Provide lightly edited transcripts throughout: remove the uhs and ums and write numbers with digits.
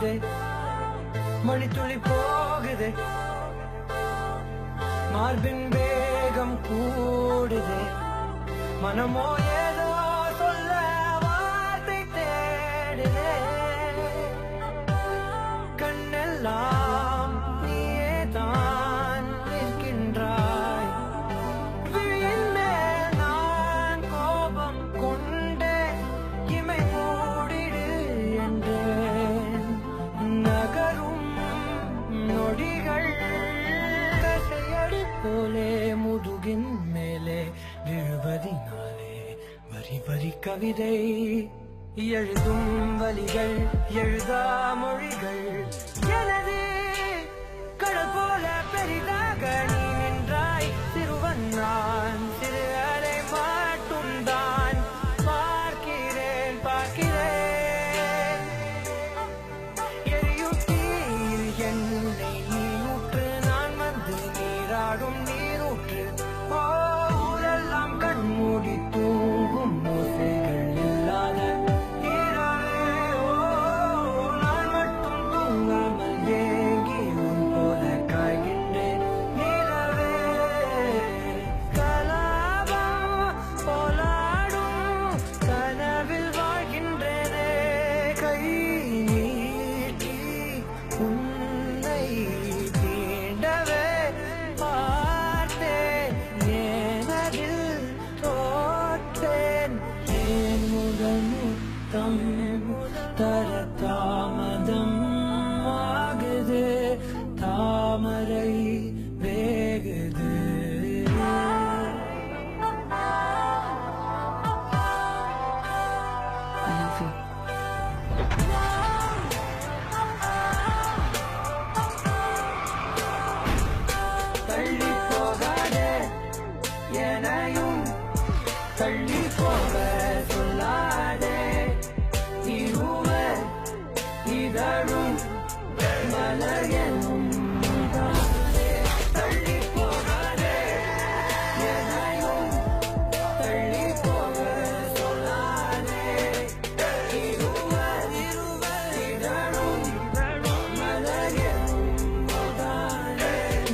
ஆகுதே மணித்துளி போகுதே மார்பின் வேகம் கூடுதே மனமோ ஏதோ சொல்ல வார்த்தை தேடுதே கண்ணெல்லாம் நீயே தான் இருக்கின்றாய் விழியின் மேல் நான் கோபம் கொண்டே இமை மூடிடு என்றேன் நகரும் நொடிகள் கசையடி போலே முதுகின் மேலே விழுவதினாலே வரி வரி கவிதை எழுதும் வலிகள் எழுதா மொழிகள் எனது கடல் போல பெரிதாக நீ நின்றாய் சிறுவன் நான் சிறு அலை மட்டும் தான் பார்க்கிறேன் பார்க்கிறேன் எரியும் தீயில் என்னை நீ ஊற்று நான் வந்து நீராடும் நீரூற்று ஊரெல்லாம் கண்மூடி தூங்கும் ஓசைகள் இல்லாத இரவே நான் மட்டும் தூங்காமல் ஏங்கி உன் போல காய்கின்றேன் நிலவே கலாபம் போலாடும் கனவில் வாழ்கின்றேனே கை நீட்டி உன்னை தீண்டவே பார்த்தேன் ஏனதில் தோற்றேன் ஏன் முதல் முத்தம் தர தாமதம் ஆகுது தாமரை வேகுது தள்ளி போகாதே எனையும் தள்ளி போக சொல்லாதே இருவர் இதழும் மலரும் தள்ளி போகாதே எனையும் தள்ளி போக சொல்லாதே இருவர் இதழும் மலரும்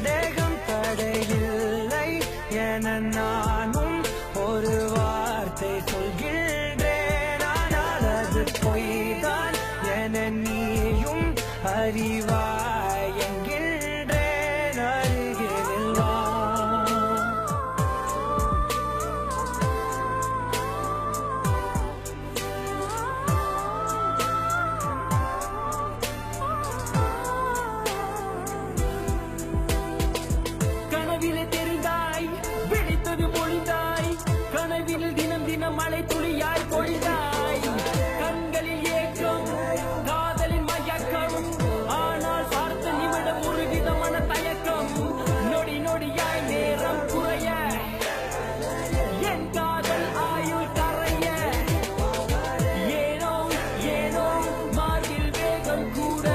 தேகம் தடையில்லை என நானும் ஒரு வார்த்தை சொல்கின்றேன் ஆனால் அது பொய்தான் என நீயும் அறிவாய் என்கின்றேன் அருகில் வா கனவிலே தெரிந்தாய் விழித்தது பொழிந்தாய் கனவில் தினம் தினம் மழை துளியாய் பொழிந்தாய் கண்களில் ஏக்கம் காதலின் மயக்கம் ஆனால் பார்த்த நிமிடம் ஒரு விதமான தயக்கம் நொடி நொடியாய் நேரம் குறைய என் காதல் ஆயுள் கரைய ஏனோ ஏனோ மார்பில் வேகம் கூட